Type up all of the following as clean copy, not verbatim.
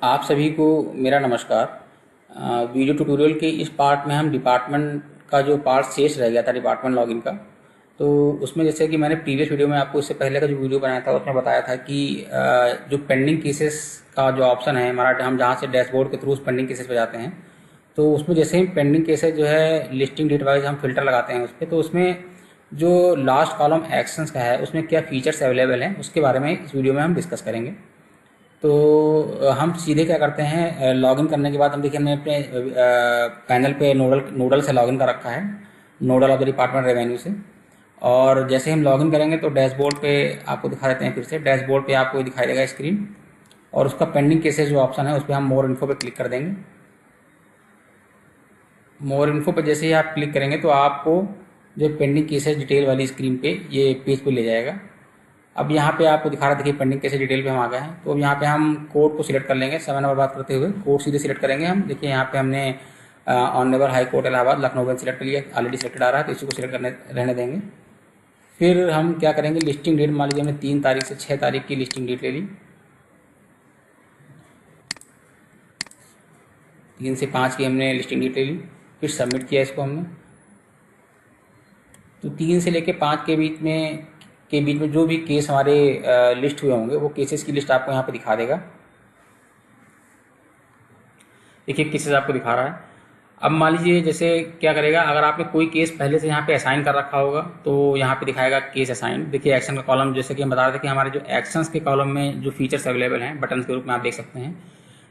आप सभी को मेरा नमस्कार। वीडियो ट्यूटोरियल के इस पार्ट में हम डिपार्टमेंट का जो पार्ट शेष रह गया था डिपार्टमेंट लॉगिन का, तो उसमें जैसे कि मैंने प्रीवियस वीडियो में आपको इससे पहले का जो वीडियो बनाया था उसमें बताया था कि जो पेंडिंग केसेस का जो ऑप्शन है हमारा, हम जहाँ से डैशबोर्ड के थ्रू उस पेंडिंग केसेस पे जाते हैं, तो उसमें जैसे ही पेंडिंग केसेस जो है लिस्टिंग डेट वाइज हम फिल्टर लगाते हैं उस पर, तो उसमें जो लास्ट कॉलम एक्शंस का है उसमें क्या फीचर्स अवेलेबल हैं उसके बारे में इस वीडियो में हम डिस्कस करेंगे। तो हम सीधे क्या करते हैं, लॉगिन करने के बाद हम देखिए हमने अपने पैनल पे नोडल से लॉगिन कर रखा है, nodal of the department revenue से। और जैसे हम लॉगिन करेंगे तो डैशबोर्ड पे आपको दिखा देते हैं। फिर से डैशबोर्ड पे आपको दिखाई देगा स्क्रीन, और उसका पेंडिंग केसेस जो ऑप्शन है उस पर हम मोर इन्फो पे क्लिक कर देंगे। मोर इन्फो पे जैसे ही आप क्लिक करेंगे तो आपको जो पेंडिंग केसेस डिटेल वाली स्क्रीन पे ये पेज पे ले जाएगा। अब यहाँ पे आपको दिखा रहा, देखिए पेंडिंग केसेस डिटेल पे हम आ गए हैं। तो अब यहाँ पे हम कोड को सिलेक्ट कर लेंगे, समय नंबर बात करते हुए कोड सीधे सिलेक्ट करेंगे हम। देखिए यहाँ पे हमने honourable high court Allahabad Lucknow select कर लिया, ऑलरेडी सिलेक्टेड आ रहा है तो इसी को सिलेक्ट करने रहने देंगे। फिर हम क्या करेंगे, लिस्टिंग डेट मान लीजिए हमने 3 तारीख से 6 तारीख की लिस्टिंग डेट ले ली, 3 से 5 की हमने लिस्टिंग डेट ले ली। फिर सबमिट किया इसको हमने। तो 3 से लेके 5 के बीच में जो भी केस हमारे लिस्ट हुए होंगे वो केसेस की लिस्ट आपको यहाँ पे दिखा देगा। देखिए केसेस आपको दिखा रहा है। अब मान लीजिए जैसे क्या करेगा, अगर आपने कोई केस पहले से यहाँ पे असाइन कर रखा होगा तो यहाँ पे दिखाएगा केस असाइन। देखिए एक्शन का कॉलम, जैसे कि हम बता रहे थे कि हमारे जो एक्शंस के कॉलम में जो फीचर्स अवेलेबल हैं बटन के रूप में आप देख सकते हैं,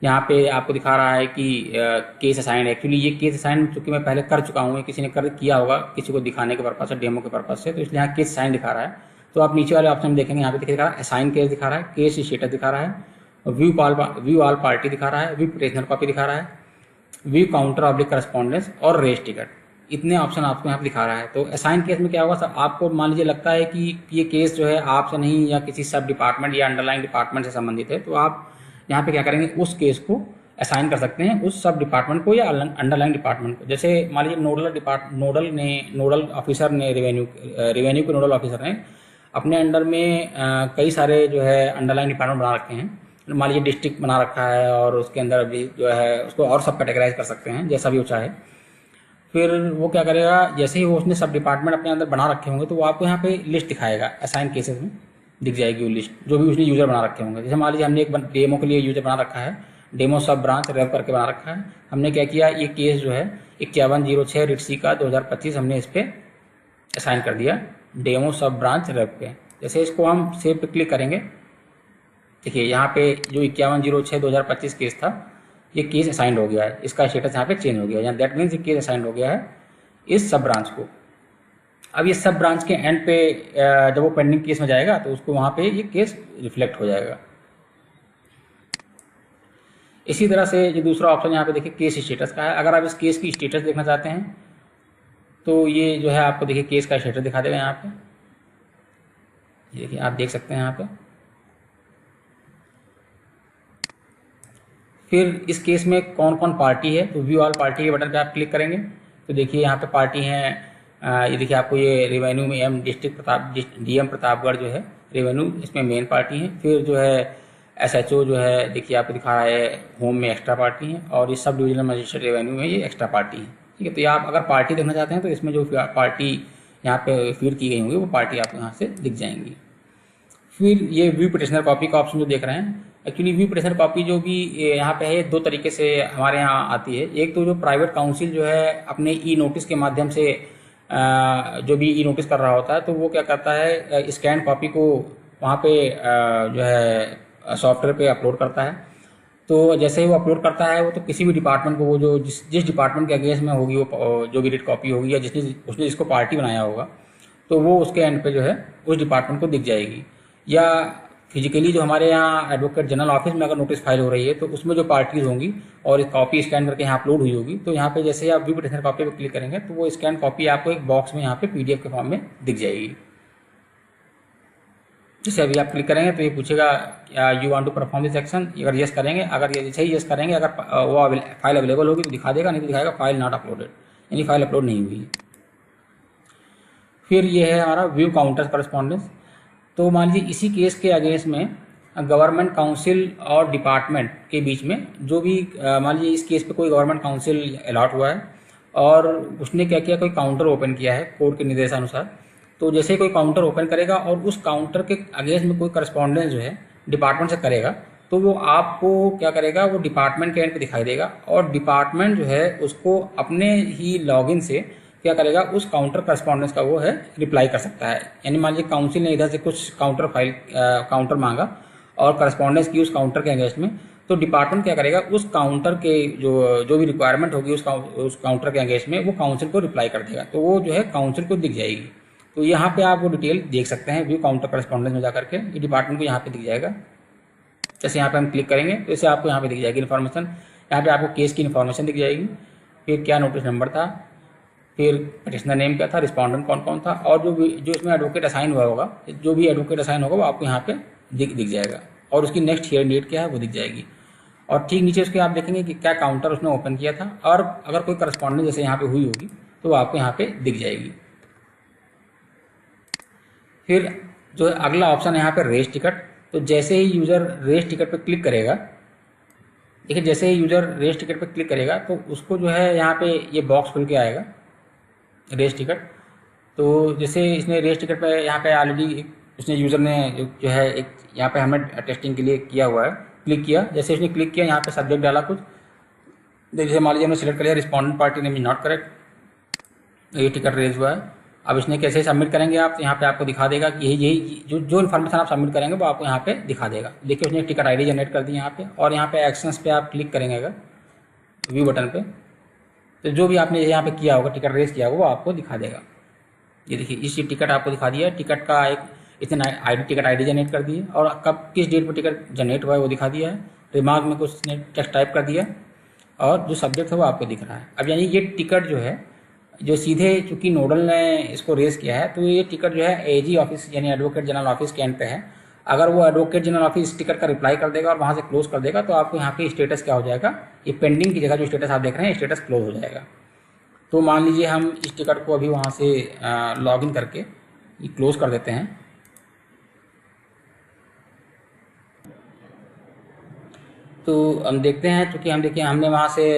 यहाँ पे आपको दिखा रहा है कि केस असाइन। एक्चुअली ये केस असाइन चूंकि मैं पहले कर चुका हूँ, किसी ने कर किया होगा किसी को दिखाने के पर्पज से, डेमो के पर्पज से, तो इसलिए यहाँ केस असाइन दिखा रहा है। तो आप नीचे वाले ऑप्शन में देखेंगे यहाँ पे दिखा रहा है असाइन केस दिखा रहा है, केस स्टेटस दिखा रहा है, व्यू ऑल पार्टी दिखा रहा है, व्यू पिटिशनर कॉपी दिखा रहा है, व्यू काउंटर ऑब्लिक करस्पॉन्डेंस और रेस टिकट। इतने ऑप्शन आपको यहाँ पे दिखा रहा है। तो असाइन केस में क्या होगा सर, आपको मान लीजिए लगता है कि ये केस जो है आपसे नहीं या किसी सब डिपार्टमेंट या अंडरलाइन डिपार्टमेंट से संबंधित है, तो आप यहाँ पे क्या करेंगे, उस केस को असाइन कर सकते हैं उस सब डिपार्टमेंट को या अंडरलाइन डिपार्टमेंट को। जैसे मान लीजिए नोडल ऑफिसर ने रेवेन्यू के नोडल ऑफिसर ने अपने अंडर में कई सारे जो है अंडरलाइन डिपार्टमेंट बना रखे हैं। मान लीजिए डिस्ट्रिक्ट बना रखा है और उसके अंदर भी जो है उसको और सब कैटेगराइज कर सकते हैं जैसा भी वो चाहे। फिर वो क्या करेगा, जैसे ही वो उसने सब डिपार्टमेंट अपने अंदर बना रखे होंगे तो वो आपको यहाँ पे लिस्ट दिखाएगा, असाइन केसेस में दिख जाएगी वो लिस्ट जो भी उसने यूजर बना रखे होंगे। जैसे मान लीजिए हमने एक डेमो के लिए यूजर बना रखा है, डेमो सब ब्रांच रेव करके बना रखा है। हमने क्या किया, ये केस जो है 5106 रिट्सी का 2025 हमने इस पर असाइन कर दिया डेमो सब ब्रांच रेव पे। जैसे इसको हम सेव पे क्लिक करेंगे, देखिए यहाँ पे जो 5106/2025 केस था ये केस असाइंड हो गया है, इसका स्टेटस यहाँ पे चेंज हो गया है, दैट मीन्स ये केस असाइंड हो गया है इस सब ब्रांच को। अब ये सब ब्रांच के एंड पे जब वो पेंडिंग केस में जाएगा तो उसको वहाँ पे ये केस रिफ्लेक्ट हो जाएगा। इसी तरह से ये दूसरा ऑप्शन यहाँ पे देखिए केस स्टेटस का है। अगर आप इस केस की स्टेटस देखना चाहते हैं तो ये जो है आपको देखिए केस का स्टेटस दिखा देगा यहाँ पे, देखिए आप देख सकते हैं यहाँ पे। फिर इस केस में कौन कौन पार्टी है, तो व्यू ऑल पार्टी के बटन पे आप क्लिक करेंगे तो देखिए यहाँ पे पार्टी हैं। ये देखिए आपको ये रेवेन्यू में एम डीएम प्रतापगढ़ जो है रेवेन्यू, इसमें मेन पार्टी है। फिर जो है एसएचओ जो है देखिए आपको दिखा रहा है होम में एक्स्ट्रा पार्टी है, और ये सब डिविजनल मजिस्ट्रेट रेवेन्यू में ये एक्स्ट्रा पार्टी है। ठीक है, तो ये आप अगर पार्टी देखना चाहते हैं तो इसमें जो पार्टी यहाँ पे फीड की गई होंगी वो पार्टी आपको यहाँ से दिख जाएंगी। फिर ये व्यू पिटिशनर कॉपी का ऑप्शन जो देख रहे हैं, एक्चुअली व्यू पिटिशनर कॉपी जो भी यहाँ पे है 2 तरीके से हमारे यहाँ आती है। एक तो जो प्राइवेट काउंसिल जो है अपने ई नोटिस के माध्यम से जो भी ई नोटिस कर रहा होता है तो वो क्या करता है, स्कैन कॉपी को वहाँ पे जो है सॉफ्टवेयर पे अपलोड करता है। तो जैसे ही वो अपलोड करता है वो तो किसी भी डिपार्टमेंट को, वो जो जिस डिपार्टमेंट के अगेंस्ट में होगी वो जो भी रेड कॉपी होगी या उसने जिसको पार्टी बनाया होगा तो वो उसके एंड पे जो है उस डिपार्टमेंट को दिख जाएगी। या फिजिकली जो हमारे यहाँ एडवोकेट जनरल ऑफिस में अगर नोटिस फाइल हो रही है तो उसमें जो पार्टीज होंगी और कॉपी स्कैन करके यहाँ अपलोड हुई होगी तो यहाँ पे जैसे ही आप व्यू पिटिशनर कॉपी पे क्लिक करेंगे तो वो स्कैन कॉपी आपको एक बॉक्स में यहाँ पे पीडीएफ के फॉर्म में दिख जाएगी। जैसे अभी आप क्लिक करेंगे तो ये पूछेगा you want to perform this action, अगर यस करेंगे, अगर जैसे ही यस करेंगे अगर वो फाइल अवेलेबल होगी तो दिखा देगा, नहीं तो दिखाएगा फाइल नॉट अपलोडेड, यानी फाइल अपलोड नहीं हुई। फिर ये है हमारा व्यू काउंटर करस्पॉन्डेंस। तो मान लीजिए इसी केस के अगेंस्ट में गवर्नमेंट काउंसिल और डिपार्टमेंट के बीच में जो भी मान लीजिए इस केस पे कोई गवर्नमेंट काउंसिल अलॉट हुआ है और उसने क्या किया, कोई काउंटर ओपन किया है कोर्ट के निर्देशानुसार। तो जैसे ही कोई काउंटर ओपन करेगा और उस काउंटर के अगेंस्ट में कोई करस्पॉन्डेंस जो है डिपार्टमेंट से करेगा, तो वो आपको क्या करेगा, वो डिपार्टमेंट के एंड पे दिखाई देगा और डिपार्टमेंट जो है उसको अपने ही लॉगिन से क्या करेगा, उस काउंटर करस्पॉन्डेंस का वो है रिप्लाई कर सकता है। यानी मान लीजिए काउंसिल ने इधर से कुछ काउंटर मांगा और करस्पॉन्डेंस की उस काउंटर के अगेंस्ट में, तो डिपार्टमेंट क्या करेगा, उस काउंटर के जो भी रिक्वायरमेंट होगी उस काउंटर के अगेंस्ट में वो काउंसिल को रिप्लाई कर देगा, तो वो जो है काउंसिल को दिख जाएगी। तो यहाँ पे आप वो डिटेल देख सकते हैं व्यू काउंटर करस्पॉन्डेंस में जाकर के, ये डिपार्टमेंट को यहाँ पे दिख जाएगा। जैसे यहाँ पे हम क्लिक करेंगे तो इसे आपको यहाँ पे दिख जाएगी इन्फॉर्मेशन। यहाँ पे आपको केस की इन्फॉर्मेशन दिख जाएगी, फिर क्या नोटिस नंबर था, फिर पिटिशनर नेम क्या था, रिस्पॉन्डेंट कौन कौन था, और जो इसमें एडवोकेट असाइन हुआ होगा, जो भी एडवोकेट असाइन होगा वो आपको यहाँ पे दिख जाएगा, और उसकी नेक्स्ट हियरिंग डेट क्या है वो दिख जाएगी। और ठीक नीचे उसके आप देखेंगे कि क्या काउंटर उसने ओपन किया था, और अगर कोई करस्पॉन्डेंस जैसे यहाँ पे हुई होगी तो वो आपको यहाँ पे दिख जाएगी। फिर जो अगला ऑप्शन है यहाँ पे रेस टिकट। तो जैसे ही यूजर रेस टिकट पे क्लिक करेगा, देखिए जैसे ही यूजर रेस टिकट पे क्लिक करेगा तो उसको जो है यहाँ पे ये बॉक्स खुल के आएगा रेस टिकट। तो जैसे इसने रेस टिकट पे यहाँ पे ऑलरेडी उसने यूजर ने जो है एक यहाँ पे हमें टेस्टिंग के लिए किया हुआ है, क्लिक किया। जैसे उसने क्लिक किया यहाँ पे सब्जेक्ट डाला कुछ, जैसे मान लीजिए हमने सिलेक्ट कर लिया respondent party name is not correct, ये टिकट रेज हुआ है। अब इसने कैसे सबमिट करेंगे आप, तो यहाँ पे आपको दिखा देगा कि यही जो इन्फॉर्मेशन आप सबमिट करेंगे वो आपको यहाँ पे दिखा देगा। देखिए उसने टिकट आईडी जनरेट कर दी यहाँ पे, और यहाँ पे एक्शंस पे आप क्लिक करेंगे अगर व्यू बटन पे, तो जो भी आपने यहाँ पे किया होगा टिकट रेज किया होगा वो आपको दिखा देगा। ये देखिए इसी टिकट आपको दिखा दिया है, टिकट का एक इसने टिकट आईडी जनरेट कर दी है, और कब किस डेट पर टिकट जनरेट हुआ है वो दिखा दिया है। रिमार्क में कुछ उसने टेक्स्ट टाइप कर दिया, और जो सब्जेक्ट है वो आपको दिख रहा है। अब यानी ये टिकट जो है जो सीधे चूंकि नोडल ने इसको रेज किया है, तो ये टिकट जो है एजी ऑफिस यानी एडवोकेट जनरल ऑफिस के एंड पे है। अगर वो एडवोकेट जनरल ऑफिस इस टिकट का रिप्लाई कर देगा और वहां से क्लोज कर देगा, तो आपको यहाँ पे स्टेटस क्या हो जाएगा, ये पेंडिंग की जगह जो स्टेटस आप देख रहे हैं स्टेटस क्लोज हो जाएगा। तो मान लीजिए हम इस टिकट को अभी वहाँ से लॉग इन करके ये क्लोज कर देते हैं। तो हम देखते हैं, चूँकि हम देखिए हमने वहाँ से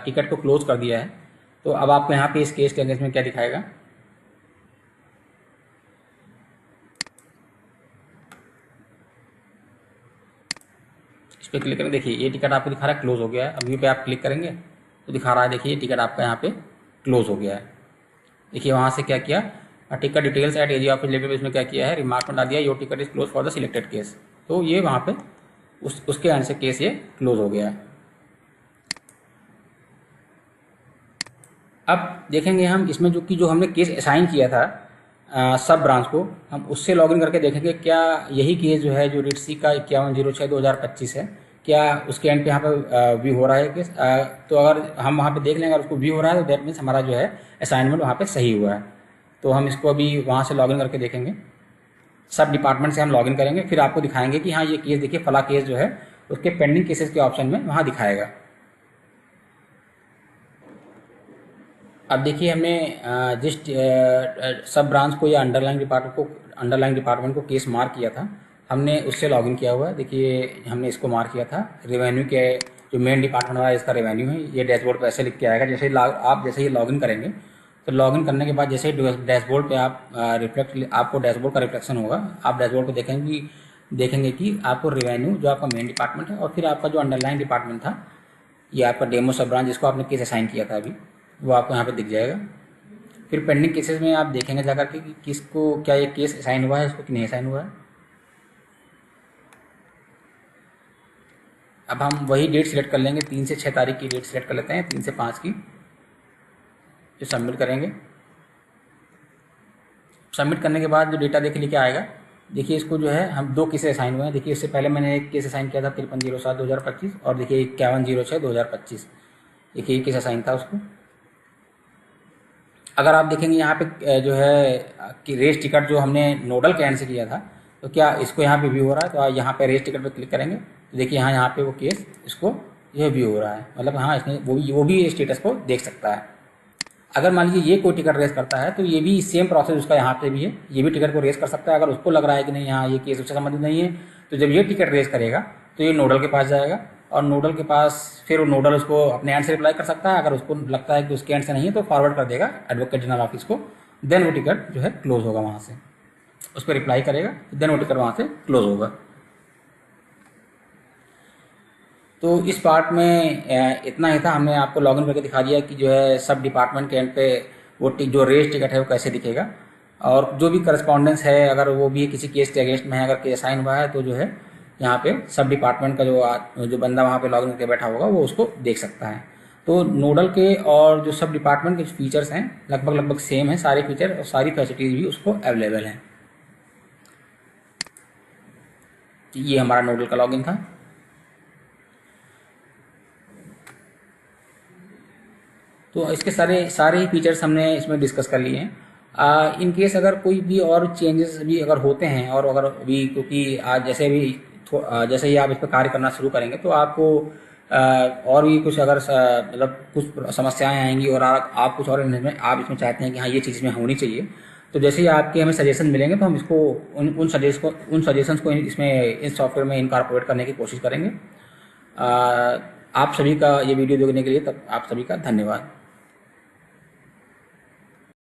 टिकट को क्लोज कर दिया है, तो अब आपको यहाँ पे इस केस के अगेंस्ट में क्या दिखाएगा, इस पर क्लिक करें। देखिए ये टिकट आपको दिखा रहा है क्लोज हो गया है। अभी पे आप क्लिक करेंगे तो दिखा रहा है, देखिए टिकट आपका यहाँ पे क्लोज हो गया है। देखिए वहाँ से क्या किया, ticket details at AG office level पे इसमें क्या किया है, रिमार्क में डाल दिया your ticket is close for the selected case. तो ये वहाँ पे उसके एंड से केस ये क्लोज हो गया है। अब देखेंगे हम इसमें जो हमने केस असाइन किया था सब ब्रांच को, हम उससे लॉगिन करके देखेंगे क्या यही केस जो है जो रिट्सी का 5106/2025 है, क्या उसके एंड पे यहाँ पे व्यू हो रहा है केस। तो अगर हम वहाँ पे देख लेंगे अगर उसको व्यू हो रहा है तो दैट मीन्स हमारा जो है असाइनमेंट वहाँ पे सही हुआ है। तो हम इसको अभी वहाँ से लॉगिन करके देखेंगे, सब डिपार्टमेंट से हम लॉगिन करेंगे, फिर आपको दिखाएंगे कि हाँ ये केस देखिए फला केस जो है उसके पेंडिंग केसेस के ऑप्शन में वहाँ दिखाएगा। अब देखिए हमने जिस सब ब्रांच को या अंडरलाइन डिपार्टमेंट को केस मार्क किया था, हमने उससे लॉगिन किया हुआ है। देखिए हमने इसको मार्क किया था रेवेन्यू के, जो मेन डिपार्टमेंट वाला इसका रेवेन्यू है, ये डैशबोर्ड पे ऐसे लिख के आएगा। जैसे ही लॉगिन करेंगे तो लॉगिन करने के बाद जैसे ही डैशबोर्ड पे आप आपको डैशबोर्ड का रिफ्लेक्शन होगा, आप डैशबोर्ड पे देखेंगे कि आपको रेवेन्यू जो आपका मेन डिपार्टमेंट है और फिर आपका जो अंडरलाइन डिपार्टमेंट था, ये आपका डेमो सब ब्रांच जिसको आपने केस असाइन किया था अभी, वो आपको यहाँ पे दिख जाएगा। फिर पेंडिंग केसेस में आप देखेंगे जाकर के कि किसको क्या ये केस असाइन हुआ है, इसको कि नहीं असाइन हुआ है। अब हम वही डेट सिलेक्ट कर लेंगे, 3 से 6 तारीख की डेट सिलेक्ट कर लेते हैं, 3 से 5 की, जो सबमिट करेंगे। सबमिट करने के बाद जो डेटा देख लिखे आएगा, देखिए इसको जो है हम 2 केसेस असाइन हुए हैं। देखिए इससे पहले मैंने एक केस असाइन किया था 5307/2025 और देखिए 5106/2025, देखिए ये केस असाइन था उसको। अगर आप देखेंगे यहाँ पे जो है कि रेस टिकट जो हमने नोडल के एंड से किया था, तो क्या इसको यहाँ पे व्यू हो रहा है, तो यहाँ पे रेस टिकट पे क्लिक करेंगे तो देखिए यहाँ पे वो केस इसको यह व्यू हो रहा है, मतलब हाँ इसने वो भी स्टेटस को देख सकता है। अगर मान लीजिए ये कोई टिकट रेज करता है तो ये भी सेम प्रोसेस उसका यहाँ पे भी है, ये भी टिकट को रेज कर सकता है। अगर उसको लग रहा है कि नहीं यहाँ ये केस उससे संबंधित नहीं है, तो जब ये टिकट रेज करेगा तो ये नोडल के पास जाएगा, और नोडल के पास फिर वो नोडल उसको अपने एंड से रिप्लाई कर सकता है। अगर उसको लगता है कि उसके एंड से नहीं है तो फॉरवर्ड कर देगा एडवोकेट जनरल ऑफिस को, देन वो टिकट जो है क्लोज होगा, वहाँ से उस पर रिप्लाई करेगा, देन वो टिकट वहाँ से क्लोज होगा। तो इस पार्ट में इतना ही था, हमने आपको लॉगिन करके दिखा दिया कि जो है सब डिपार्टमेंट के एंड पे वो जो रेज टिकट है वो कैसे दिखेगा, और जो भी करस्पॉन्डेंस है अगर वो भी किसी केस के अगेंस्ट में है, अगर केस साइन हुआ है तो जो है यहाँ पे सब डिपार्टमेंट का जो बंदा वहाँ पे लॉगिन करके बैठा होगा वो उसको देख सकता है। तो नोडल के और जो सब डिपार्टमेंट के फीचर्स हैं लगभग सेम है, सारे फीचर और सारी फैसिलिटीज़ भी उसको अवेलेबल हैं। ये हमारा नोडल का लॉगिन था। तो इसके सारे ही फीचर्स हमने इसमें डिस्कस कर लिए हैं। इन केस अगर कोई भी और चेंजेस भी अगर होते हैं, और अगर भी क्योंकि आज जैसे ही आप इस पर कार्य करना शुरू करेंगे तो आपको और भी कुछ अगर मतलब कुछ समस्याएं आएंगी, और आप कुछ और आप इसमें चाहते हैं कि हाँ ये चीज़ इसमें होनी चाहिए, तो जैसे ही आपके हमें सजेशन मिलेंगे तो हम इसको उन सजेशंस को इसमें इस सॉफ्टवेयर में इनकॉर्पोरेट करने की कोशिश करेंगे। आप सभी का ये वीडियो देखने के लिए तब आप सभी का धन्यवाद।